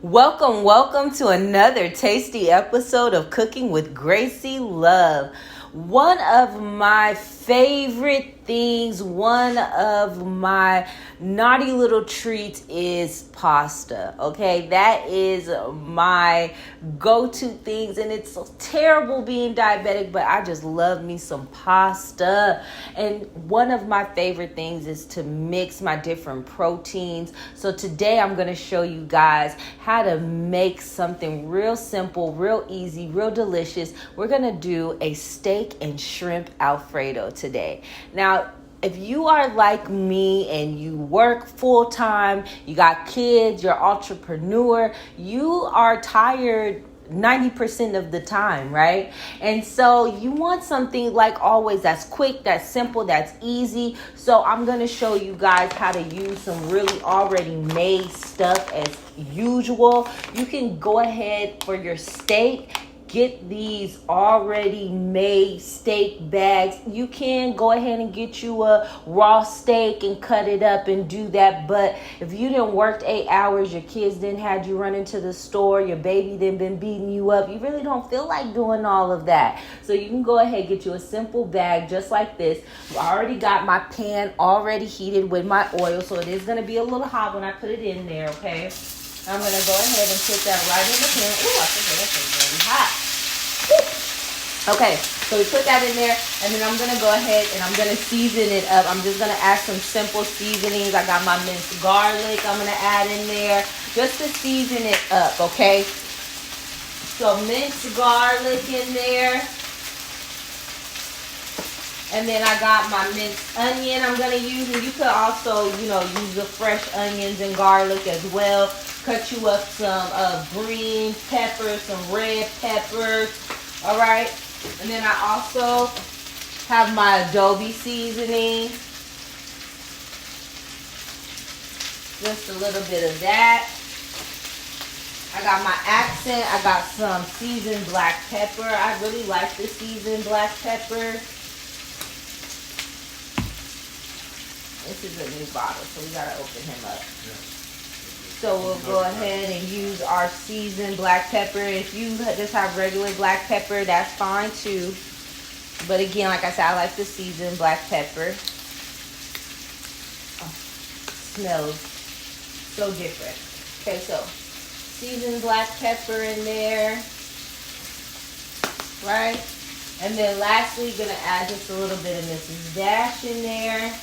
Welcome to another tasty episode of Cooking with Gracie Love. One of my favorite things, one of my naughty little treats is pasta. Okay, that is my go-to things, and it's so terrible being diabetic, but I just love me some pasta. And one of my favorite things is to mix my different proteins. So today I'm going to show you guys how to make something real simple, real easy, real delicious. We're going to do a steak and shrimp Alfredo today. Now, if you are like me and you work full time, you got kids, you're an entrepreneur, you are tired 90% of the time, right? And so you want something like always that's quick, that's simple, that's easy. So I'm going to show you guys how to use some really already made stuff as usual. You can go ahead for your steak. Get these already made steak bags. You can go ahead and get you a raw steak and cut it up and do that. But if you didn't work 8 hours, your kids didn't had you run into the store, your baby didn't been beating you up, you really don't feel like doing all of that. So you can go ahead and get you a simple bag just like this. I already got my pan already heated with my oil, so it is going to be a little hot when I put it in there, okay? I'm going to go ahead and put that right in the pan. Ooh, I think that's really hot. Okay, so we put that in there, and then I'm going to go ahead and I'm going to season it up. I'm just going to add some simple seasonings. I got my minced garlic I'm going to add in there just to season it up, okay? So minced garlic in there. And then I got my minced onion I'm going to use. And you could also, use the fresh onions and garlic as well. Cut you up some green peppers, some red peppers. All right. And then I also have my adobe seasoning. Just a little bit of that. I got my accent. I got some seasoned black pepper. I really like the seasoned black pepper. This is a new bottle, so we gotta open him up. Yeah. So we'll go ahead and use our seasoned black pepper. If you just have regular black pepper, that's fine too. But again, like I said, I like the seasoned black pepper. Oh, smells so different. Okay, so seasoned black pepper in there, right? And then lastly, gonna add just a little bit of Mrs. Dash in there.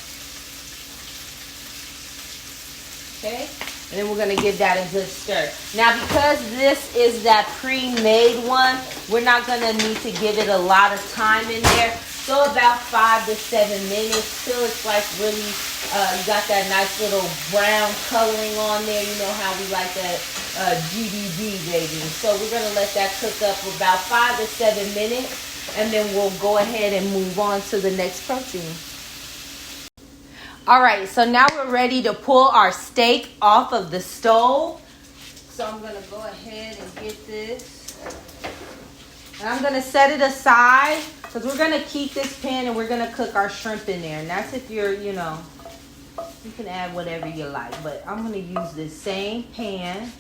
Okay, and then we're going to give that a good stir. Now, because this is that pre-made one, we're not going to need to give it a lot of time in there. So about 5 to 7 minutes till it's like really, you got that nice little brown coloring on there. You know how we like that GDB, baby. So we're going to let that cook up for about 5 to 7 minutes. And then we'll go ahead and move on to the next protein. All right, so now we're ready to pull our steak off of the stove. So I'm going to go ahead and get this. And I'm going to set it aside because we're going to keep this pan and we're going to cook our shrimp in there. And that's if you're, you can add whatever you like. But I'm going to use this same pan.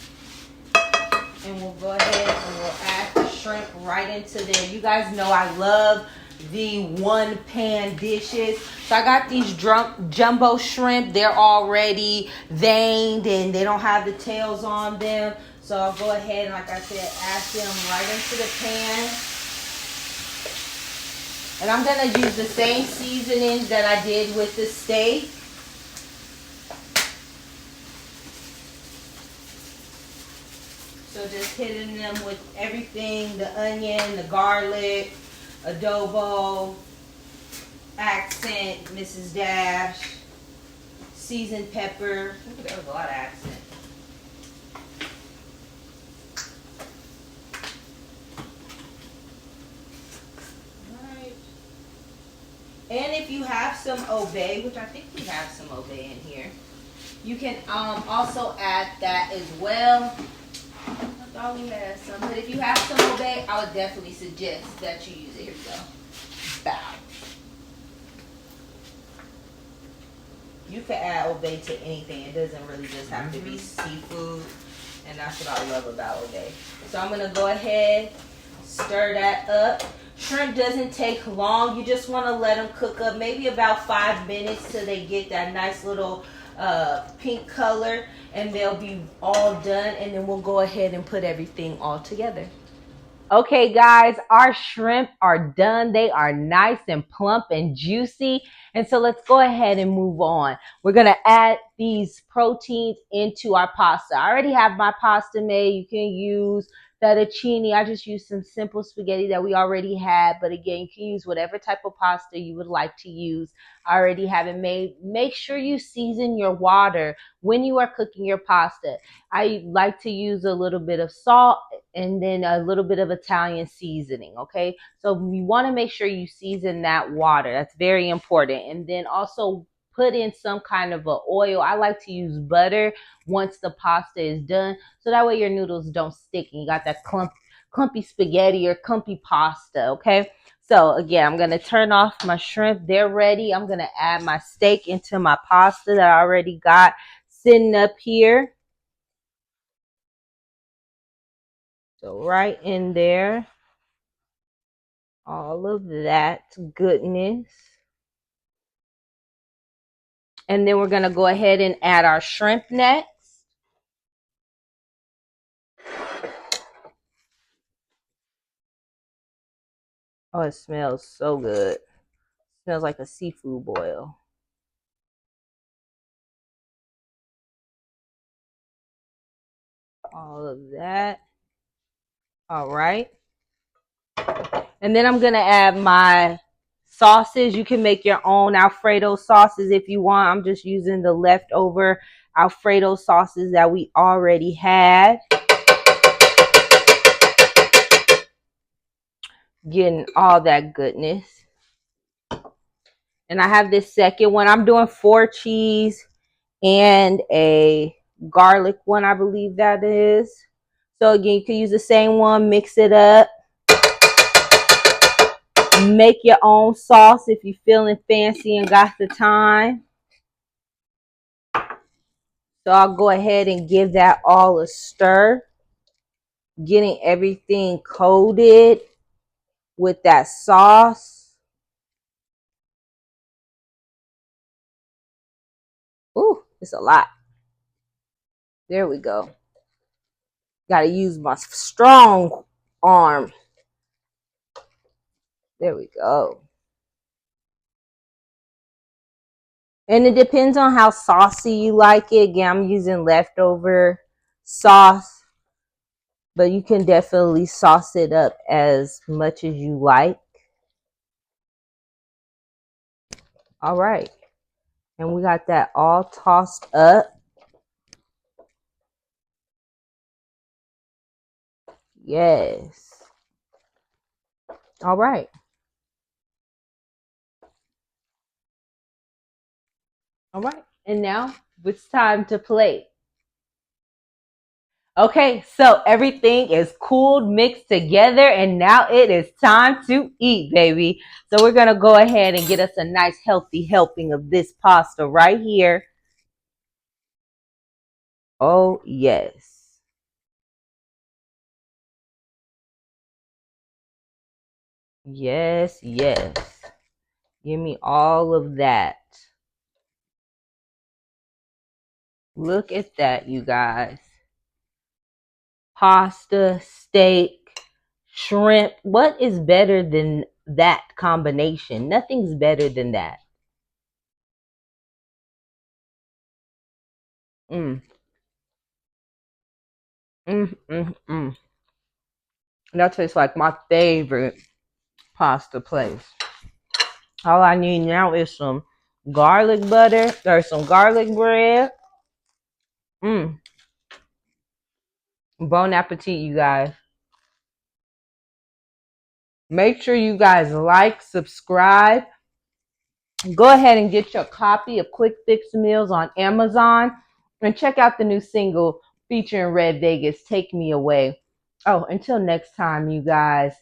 And we'll go ahead and we'll add the shrimp right into there. You guys know I love the one pan dishes. So I got these jumbo shrimp. They're already veined and they don't have the tails on them. So I'll go ahead and, like I said, add them right into the pan. And I'm going to use the same seasonings that I did with the steak. So just hitting them with everything, the onion, the garlic, adobo, accent, Mrs. Dash, seasoned pepper. Ooh, there was a lot of accent. Alright. And if you have some obey, which I think we have some obey in here, you can also add that as well. I thought we had some, but if you have some obey, I would definitely suggest that you use it. Here we go. Bow. You can add obey to anything. It doesn't really just have to be seafood. And that's what I love about O'Day. So I'm gonna go ahead, stir that up. Shrimp doesn't take long. You just want to let them cook up maybe about 5 minutes till they get that nice little pink color, and they'll be all done. And then we'll go ahead and put everything all together. Okay, guys, our shrimp are done. They are nice and plump and juicy. And so let's go ahead and move on. We're going to add these proteins into our pasta. I already have my pasta made. You can use fettuccine. I just used some simple spaghetti that we already had. But again, you can use whatever type of pasta you would like to use. I already have it made. Make sure you season your water when you are cooking your pasta. I like to use a little bit of salt and then a little bit of Italian seasoning. Okay, so you want to make sure you season that water. That's very important. And then also put in some kind of a oil. I like to use butter once the pasta is done, so that way your noodles don't stick and you got that clumpy spaghetti or clumpy pasta. Okay, so again, I'm going to turn off my shrimp. They're ready. I'm going to add my steak into my pasta that I already got sitting up here. So right in there, all of that goodness. And then we're going to go ahead and add our shrimp next. Oh, it smells so good. It smells like a seafood boil. All of that. All right. And then I'm going to add my sauces. You can make your own Alfredo sauces if you want. I'm just using the leftover Alfredo sauces that we already had. Getting all that goodness. And I have this second one. I'm doing 4 cheese and a garlic one, I believe that is. So again, you can use the same one, mix it up. Make your own sauce if you're feeling fancy and got the time. So I'll go ahead and give that all a stir. Getting everything coated with that sauce. Ooh, it's a lot. There we go. Got to use my strong arm. There we go. And it depends on how saucy you like it. Again, I'm using leftover sauce, but you can definitely sauce it up as much as you like. All right. And we got that all tossed up. Yes. All right. All right. And now it's time to plate. Okay, so everything is cooled, mixed together, and now it is time to eat, baby. So we're going to go ahead and get us a nice healthy helping of this pasta right here. Oh, yes. Yes, yes. Give me all of that. Look at that, you guys. Pasta, steak, shrimp. What is better than that combination? Nothing's better than that. Mm. Mm. That tastes like my favorite pasta place. All I need now is some garlic butter or some garlic bread. Bon appetit, you guys. Make sure you guys like, subscribe. Go ahead and get your copy of Quick Fix Meals on Amazon and check out the new single featuring Red Vegas, Take Me Away. Oh, until next time, you guys.